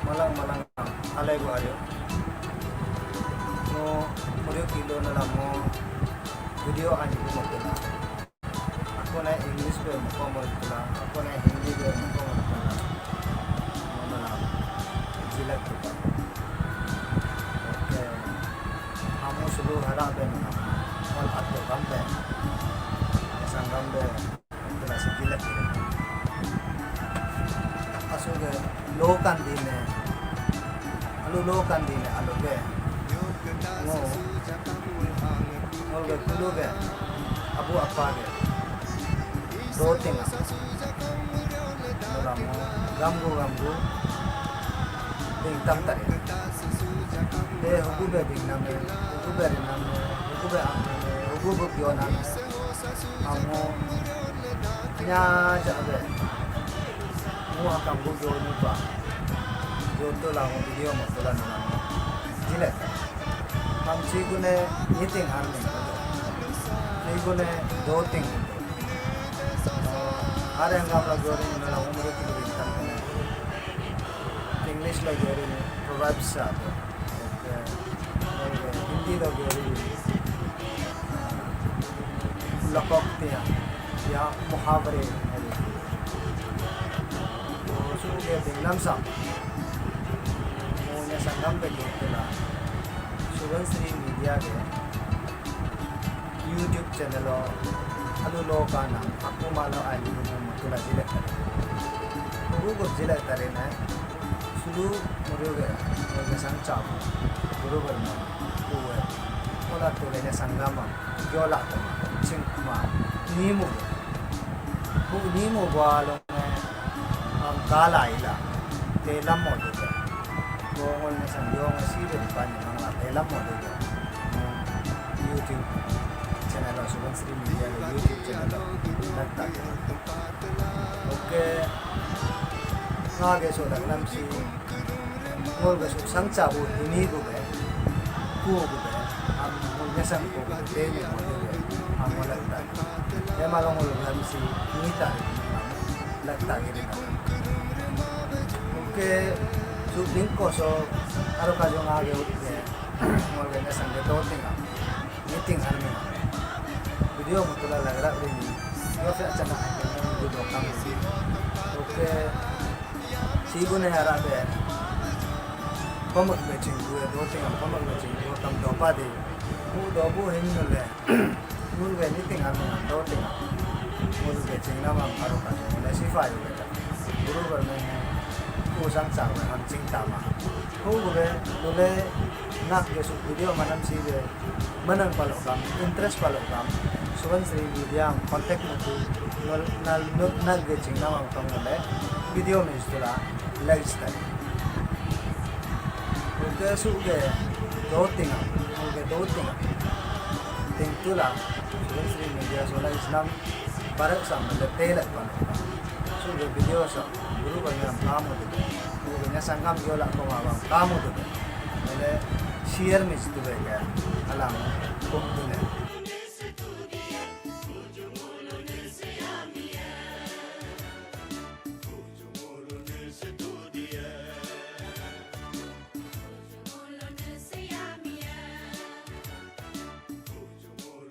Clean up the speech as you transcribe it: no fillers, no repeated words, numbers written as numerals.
malang malang alay ko ayo mo muriyo kilo na lang mo video ani ko magdala ako na English ko mo ko magdala ako na Hindi ko mo ko magdala mo na lang jilat ko pa okay amo sulu harabe na wal ato gambe isang gambe magdala sa jilat asuge lokan dine lokan dine aloge mo olga tuluge abu apage roting mo gambu ding tam tare de hukube ding name hukube hukube gyo name amo nya jabe mo akam gyo ni pa gyo to la mo video mo to la na jile हम चीगुने मीटिंग आने चीगुने दो तिंग आरे हम लोग जोड़ी में ना उम्र की बिल्कुल नहीं इंग्लिश लोग जोड़ी में proverbs आते ओके हिंदी लोग जोड़ी लकोक्ति या मुहावरे तो सुबह बिल्कुल सा मुझे संगम पे जोड़ते ला शुभश्री मीडिया के YouTube चैनल अलू लोग आना आपको मालूम आई नहीं मतलब जिले करे तो वो जिले करे ना शुरू मुझे मुझे संचार बरोबर ना वो है ओला तो लेने संगम जोला तो चिंकमा नीमू वालों में हम काला इला तेलम मौजूद है वो उन्हें संयोग में सीधे पानी मंगा तेलम मौजूद है YouTube चैनल और शुभश्री मीडिया का YouTube चैनल लगता है ओके आगे सो लगना सी मोर के सो संचा वो इन्हीं को है हम उनमें संग को देने मौजूद है हम लगता है ये मालूम हो लगना सी नीता लगता है ओके लिंक को सो आरो का जो आगे उठते हैं ऑर्गेनाइजेशन के दो दिन मीटिंग हर में वीडियो मतलब लग रहा है यो से अचानक वीडियो काम ओके सीगो ने हरा पे कमक मैचिंग हुए दो दिन कमक मैचिंग वो कम दोपा दे वो दोबो है नहीं ले मुल के मीटिंग हर में दो दिन मुल के चिंगना में आरो का जो ले सिफाई हो गया गुरु घर में वो संग हम चिंता मा वो बोले nak ke video manam si de manang palokam interest palokam Shubhashree media contact मुझे नल के चिंगना मांगता हूँ video में इस तरह लाइक्स करें ओके सुबह दो तीन तुला शुभश्री मीडिया सोला इस्लाम भारत सामने तेल बनता सुबह वीडियो सब गुरु बनिया काम होते वो बनिया संगम जो लाख काम होते मैंने शेयर में इस तरह क्या अलाम को